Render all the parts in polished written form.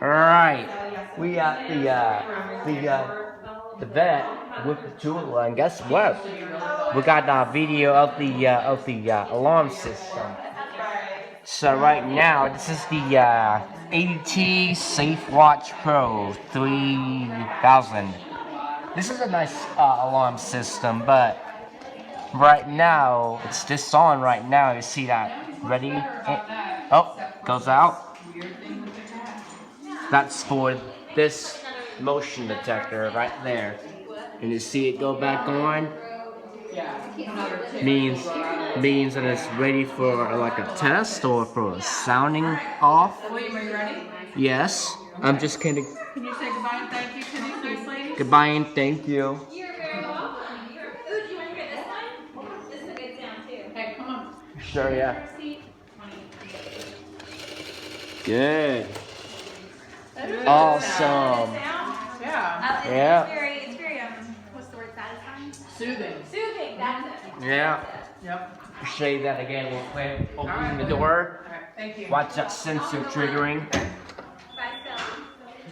Alright, we got the vet with the tool, and guess what? We got a video of the alarm system. So right now, this is the ADT Safe Watch Pro 3000. This is a nice alarm system, but right now it's just on right now. You see that? Ready? Oh, goes out. That's for this motion detector right there. And you see it go back on. Means that it's ready for like a test or for a sounding off. William, are you ready? Yes. I'm just kidding. Can you say goodbye and thank you to these nice ladies? Goodbye and thank you. You're very welcome. Ooh, do you want to hear this one? This is a good sound too. Hey, come on. Sure, yeah. Good. Awesome. Yeah. Yeah. It's very, what's the word, satisfying? Soothing. Soothing, that's it. Yeah. Yep. Say that again real quick. Opening the door. Alright, thank you. Watch that sensor triggering. Bye, Phil.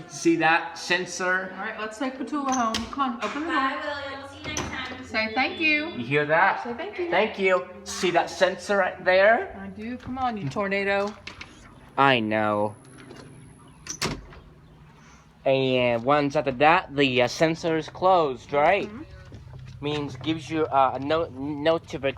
See that sensor? Alright, let's take Petula home. Come on, open the door. Bye, William. We'll see you next time. Say thank you. You hear that? Say thank you. Thank you. See that sensor right there? I do. Come on, you tornado. I know. And once after that, the sensor is closed, right? Means gives you a notification.